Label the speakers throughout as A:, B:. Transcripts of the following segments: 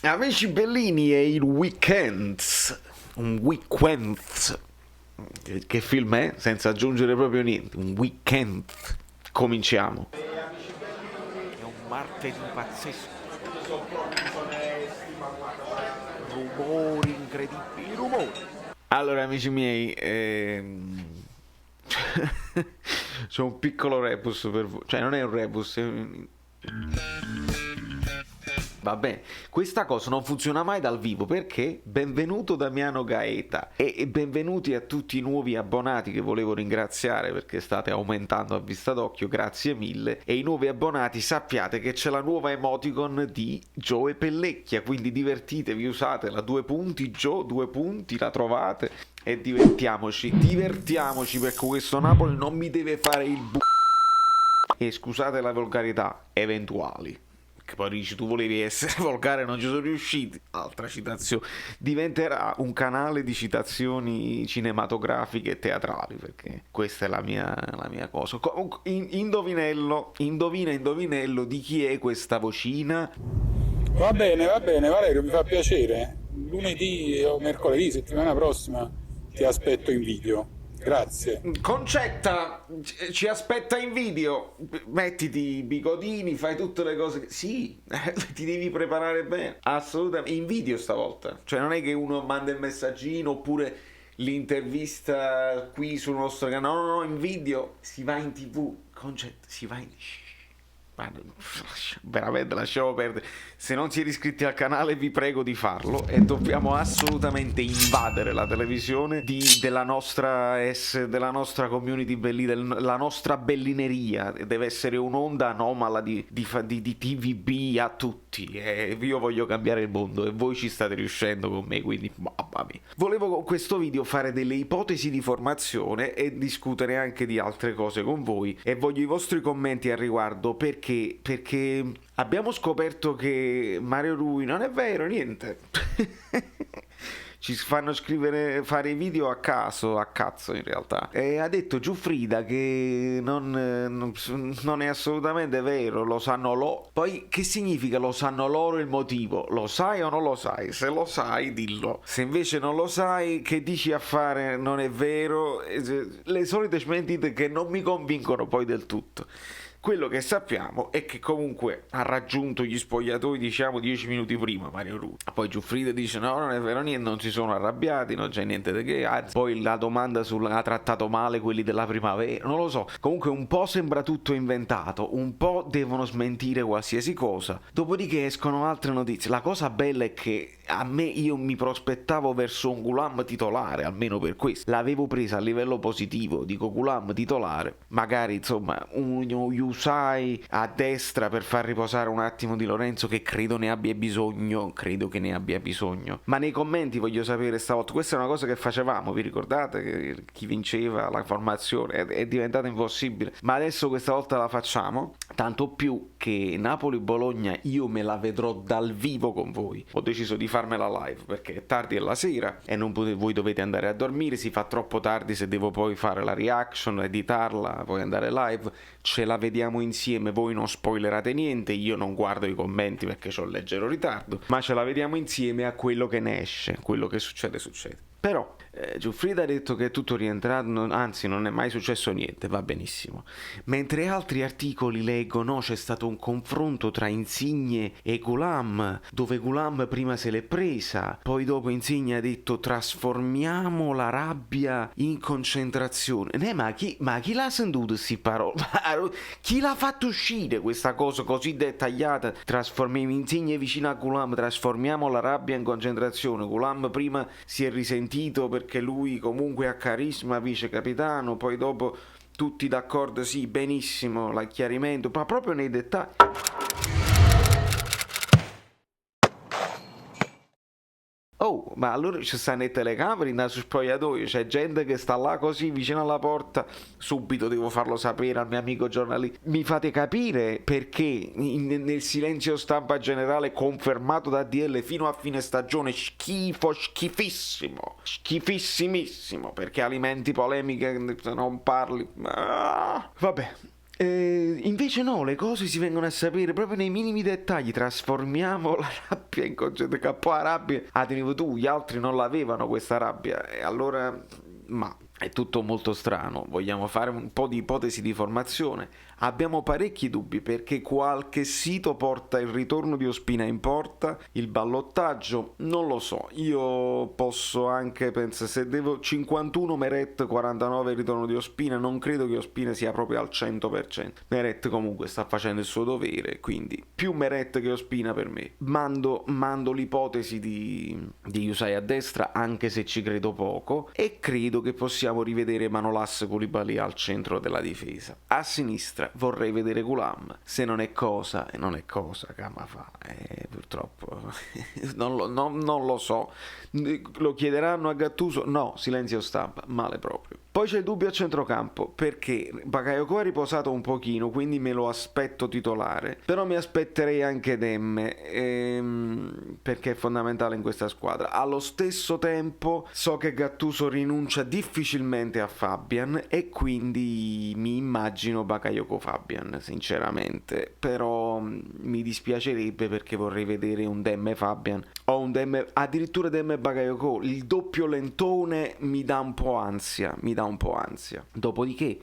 A: Amici bellini, è il weekend. Un weekend. Che film è? Senza aggiungere proprio niente. Un weekend. Cominciamo. È un martedì pazzesco. Rumori incredibili, rumori. Allora, amici miei, c'è un piccolo rebus per voi. Cioè, non è un rebus, va bene, questa cosa non funziona mai dal vivo perché benvenuto Damiano Gaeta e benvenuti a tutti i nuovi abbonati che volevo ringraziare perché state aumentando a vista d'occhio, grazie mille. E i nuovi abbonati sappiate che c'è la nuova emoticon di Joe Pellecchia, quindi divertitevi, usatela, 2 punti Joe, 2 punti, la trovate e divertiamoci perché questo Napoli non mi deve fare il e scusate la volgarità, eventuali. Che poi dici tu volevi essere volgare, non ci sono riusciti. Altra citazione. Diventerà un canale di citazioni cinematografiche e teatrali perché questa è la mia cosa. Indovinello di chi è questa vocina?
B: Va bene, Valerio, mi fa piacere. Lunedì o mercoledì, settimana prossima, ti aspetto in video. Grazie.
A: Concetta ci aspetta in video. Mettiti i bigodini, fai tutte le cose. Sì, ti devi preparare bene. Assolutamente. In video stavolta. Cioè, non è che uno manda il messaggino oppure l'intervista qui sul nostro canale. No, in video. Si va in TV. Concetta, si va in. Ma veramente lasciamo perdere. Se non siete iscritti al canale vi prego di farlo e dobbiamo assolutamente invadere la televisione della nostra community la nostra bellineria. Deve essere un'onda anomala di TVB a tutti e io voglio cambiare il mondo e voi ci state riuscendo con me, quindi mamma mia. Volevo con questo video fare delle ipotesi di formazione e discutere anche di altre cose con voi e voglio i vostri commenti al riguardo perché abbiamo scoperto che Mario Rui non è vero niente. Ci fanno fare i video a caso, a cazzo in realtà. E ha detto Giuffrida che non è assolutamente vero, lo sanno loro. Poi che significa lo sanno loro il motivo? Lo sai o non lo sai? Se lo sai, dillo. Se invece non lo sai, che dici a fare non è vero? Le solite smentite che non mi convincono poi del tutto. Quello che sappiamo è che comunque ha raggiunto gli spogliatoi, diciamo, 10 minuti prima Mario Rui. Poi Giuffrida dice no, non è vero niente, non si sono arrabbiati, non c'è niente di che. Poi la domanda ha trattato male quelli della primavera, non lo so. Comunque un po' sembra tutto inventato, un po' devono smentire qualsiasi cosa. Dopodiché escono altre notizie. La cosa bella è che io mi prospettavo verso un Gulam titolare, almeno per questo. L'avevo presa a livello positivo, dico Gulam titolare. Magari, insomma, un Yusai a destra per far riposare un attimo Di Lorenzo che credo che ne abbia bisogno. Ma nei commenti voglio sapere stavolta, questa è una cosa che facevamo, vi ricordate? Che chi vinceva la formazione è diventata impossibile, ma adesso questa volta la facciamo, tanto più che Napoli-Bologna io me la vedrò dal vivo con voi. Ho deciso di farmela live perché è tardi alla sera e voi dovete andare a dormire, si fa troppo tardi se devo poi fare la reaction, editarla, poi andare live. Ce la vediamo insieme, voi non spoilerate niente, io non guardo i commenti perché ho un leggero ritardo, ma ce la vediamo insieme a quello che ne esce, quello che succede. Però Giuffrida ha detto che è tutto rientrato, anzi non è mai successo niente, va benissimo. Mentre altri articoli leggo, no, c'è stato un confronto tra Insigne e Gulam, dove Gulam prima se l'è presa, poi dopo Insigne ha detto trasformiamo la rabbia in concentrazione. Ma chi l'ha sentito queste parole? Chi l'ha fatto uscire questa cosa così dettagliata? Trasformiamo Insigne vicino a Gulam, trasformiamo la rabbia in concentrazione. Gulam prima si è risentito perché lui comunque ha carisma, vice capitano, poi dopo tutti d'accordo, sì, benissimo, l'chiarimento, ma proprio nei dettagli. Oh, ma allora ci stanno le telecamere in sul spogliatoio, c'è gente che sta là così vicino alla porta, subito devo farlo sapere al mio amico giornalista. Mi fate capire perché nel silenzio stampa generale confermato da DL fino a fine stagione schifissimissimo, perché alimenti polemiche, non parli. Vabbè. Invece no, le cose si vengono a sapere proprio nei minimi dettagli. Trasformiamo la rabbia in concetto che poi la rabbia la tenevo tu, gli altri non l'avevano questa rabbia, e allora ma è tutto molto strano. Vogliamo fare un po' di ipotesi di formazione. Abbiamo parecchi dubbi perché qualche sito porta il ritorno di Ospina in porta, il ballottaggio, non lo so. Io posso anche pensare, se devo 51 Meret, 49 il ritorno di Ospina, non credo che Ospina sia proprio al 100%. Meret comunque sta facendo il suo dovere, quindi più Meret che Ospina per me. Mando l'ipotesi di Yusai a destra, anche se ci credo poco, e credo che possiamo rivedere Manolas Koulibaly al centro della difesa. A sinistra vorrei vedere Gulam, se non è cosa, e non è cosa, Cama fa, purtroppo non lo so. Lo chiederanno a Gattuso? No, silenzio stampa, male proprio. Poi c'è il dubbio a centrocampo, perché Bakayoko ha riposato un pochino, quindi me lo aspetto titolare, però mi aspetterei anche Demme, perché è fondamentale in questa squadra. Allo stesso tempo so che Gattuso rinuncia difficilmente a Fabian e quindi mi immagino Bakayoko Fabian, sinceramente, però mi dispiacerebbe perché vorrei vedere un Demme Fabian o un Demme, addirittura Demme Bakayoko. Il doppio lentone mi dà un po' ansia, Dopodiché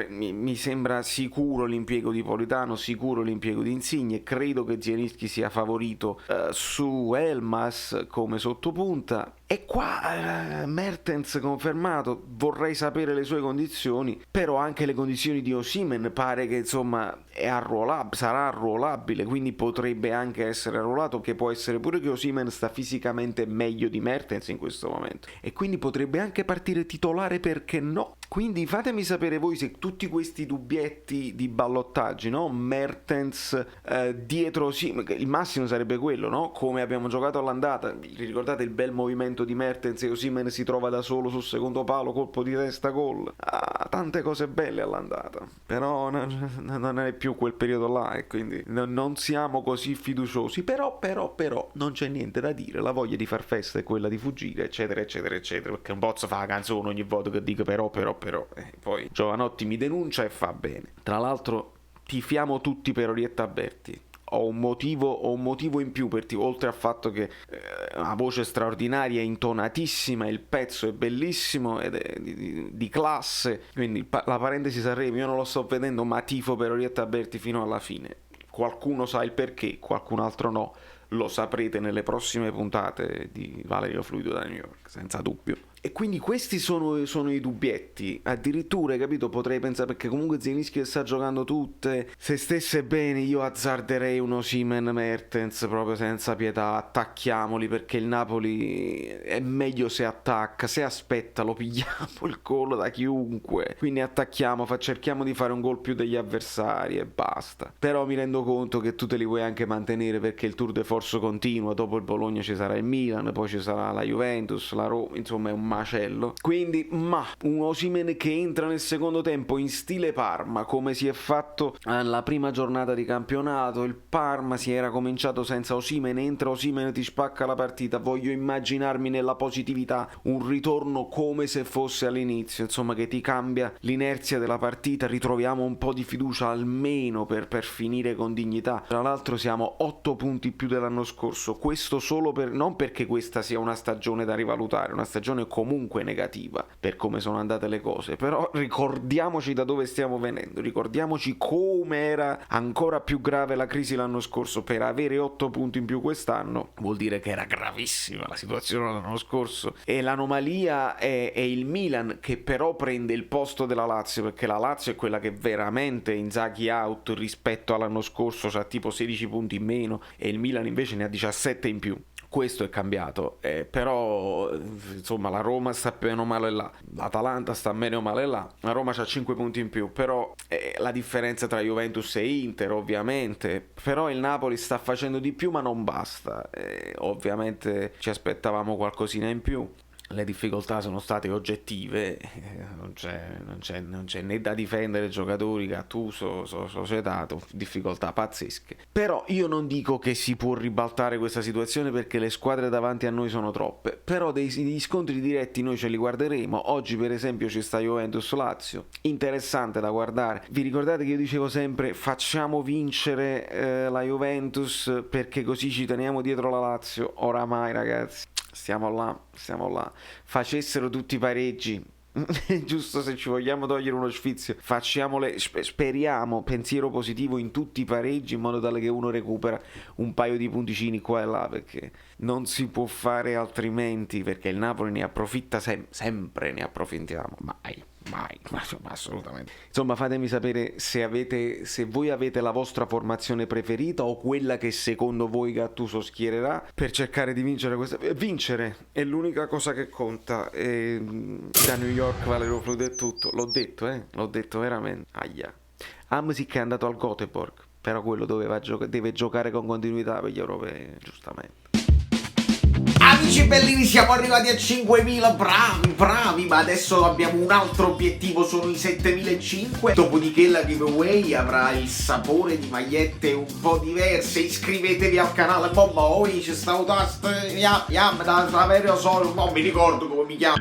A: mi sembra sicuro l'impiego di Politano, sicuro l'impiego di Insigne. Credo che Zielinski sia favorito su Elmas come sottopunta. E qua Mertens confermato, vorrei sapere le sue condizioni, però anche le condizioni di Osimhen pare che insomma sarà arruolabile, quindi potrebbe anche essere arruolato, che può essere pure che Osimhen sta fisicamente meglio di Mertens in questo momento e quindi potrebbe anche partire titolare, perché no? Quindi fatemi sapere voi se tutti questi dubbietti di ballottaggi, no? Mertens dietro Osimhen, il massimo sarebbe quello, no? Come abbiamo giocato all'andata, vi ricordate il bel movimento di Mertens e Osimhen si trova da solo sul secondo palo, colpo di testa, gol. Tante cose belle all'andata, però non è più quel periodo là e quindi non siamo così fiduciosi, però non c'è niente da dire, la voglia di far festa è quella di fuggire, eccetera eccetera eccetera, perché un bozzo fa la canzone ogni volta che dico però poi Giovanotti mi denuncia e fa bene. Tra l'altro tifiamo tutti per Orietta Berti. Ho un motivo in più per oltre al fatto che una voce straordinaria, intonatissima, il pezzo è bellissimo ed è di classe, quindi la parentesi Sanremo io non lo sto vedendo, ma tifo per Orietta Berti fino alla fine. Qualcuno sa il perché, qualcun altro no, lo saprete nelle prossime puntate di Valerio Fluido da New York, senza dubbio. E quindi questi sono i dubbietti. Addirittura, capito, potrei pensare, perché comunque Zielinski sta giocando tutte, se stesse bene io azzarderei un Osimhen Mertens proprio senza pietà, attacchiamoli, perché il Napoli è meglio se attacca, se aspetta lo pigliamo il gol da chiunque, quindi attacchiamo, cerchiamo di fare un gol più degli avversari e basta. Però mi rendo conto che tu te li vuoi anche mantenere perché il tour de force continua, dopo il Bologna ci sarà il Milan, poi ci sarà la Juventus, la Roma, insomma è un macello. Quindi un Osimhen che entra nel secondo tempo in stile Parma, come si è fatto alla prima giornata di campionato. Il Parma si era cominciato senza Osimhen, entra Osimhen, ti spacca la partita. Voglio immaginarmi nella positività un ritorno come se fosse all'inizio, insomma, che ti cambia l'inerzia della partita, ritroviamo un po' di fiducia almeno per finire con dignità. Tra l'altro siamo 8 punti più dell'anno scorso, questo solo non perché questa sia una stagione da rivalutare, una stagione comunque negativa per come sono andate le cose, però ricordiamoci da dove stiamo venendo, ricordiamoci come era ancora più grave la crisi l'anno scorso. Per avere 8 punti in più quest'anno vuol dire che era gravissima la situazione l'anno scorso, e l'anomalia è il Milan, che però prende il posto della Lazio, perché la Lazio è quella che veramente Inzaghi out rispetto all'anno scorso, c'ha tipo 16 punti in meno e il Milan invece ne ha 17 in più. Questo è cambiato, però insomma la Roma sta bene o male là, l'Atalanta sta bene o male là, la Roma c'ha 5 punti in più, però la differenza tra Juventus e Inter ovviamente, però il Napoli sta facendo di più ma non basta, ovviamente ci aspettavamo qualcosina in più. le difficoltà sono state oggettive, non c'è né da difendere giocatori, Gattuso, società, difficoltà pazzesche. Però io non dico che si può ribaltare questa situazione perché le squadre davanti a noi sono troppe, però degli scontri diretti noi ce li guarderemo. Oggi per esempio ci sta Juventus-Lazio, interessante da guardare. Vi ricordate che io dicevo sempre facciamo vincere la Juventus perché così ci teniamo dietro la Lazio? Oramai ragazzi, stiamo là. Facessero tutti i pareggi, giusto, se ci vogliamo togliere uno sfizio, facciamole, speriamo, pensiero positivo in tutti i pareggi, in modo tale che uno recupera un paio di punticini qua e là, perché non si può fare altrimenti, perché il Napoli ne approfitta sempre, ne approfittiamo, mai, assolutamente. Insomma, fatemi sapere se voi avete la vostra formazione preferita o quella che secondo voi Gattuso schiererà per cercare di vincere questa. Vincere è l'unica cosa che conta. E da New York Valerio Flude è tutto. L'ho detto veramente. Aia. Hamsik è andato al Göteborg, però quello deve giocare con continuità per gli europei, giustamente.
C: Amici bellini, siamo arrivati a 5.000, bravi, ma adesso abbiamo un altro obiettivo, sono i 7.500. Dopodiché la giveaway avrà il sapore di magliette un po' diverse. Iscrivetevi al canale, c'è sta tasto, da Saverio Solo, non mi ricordo come mi chiamo.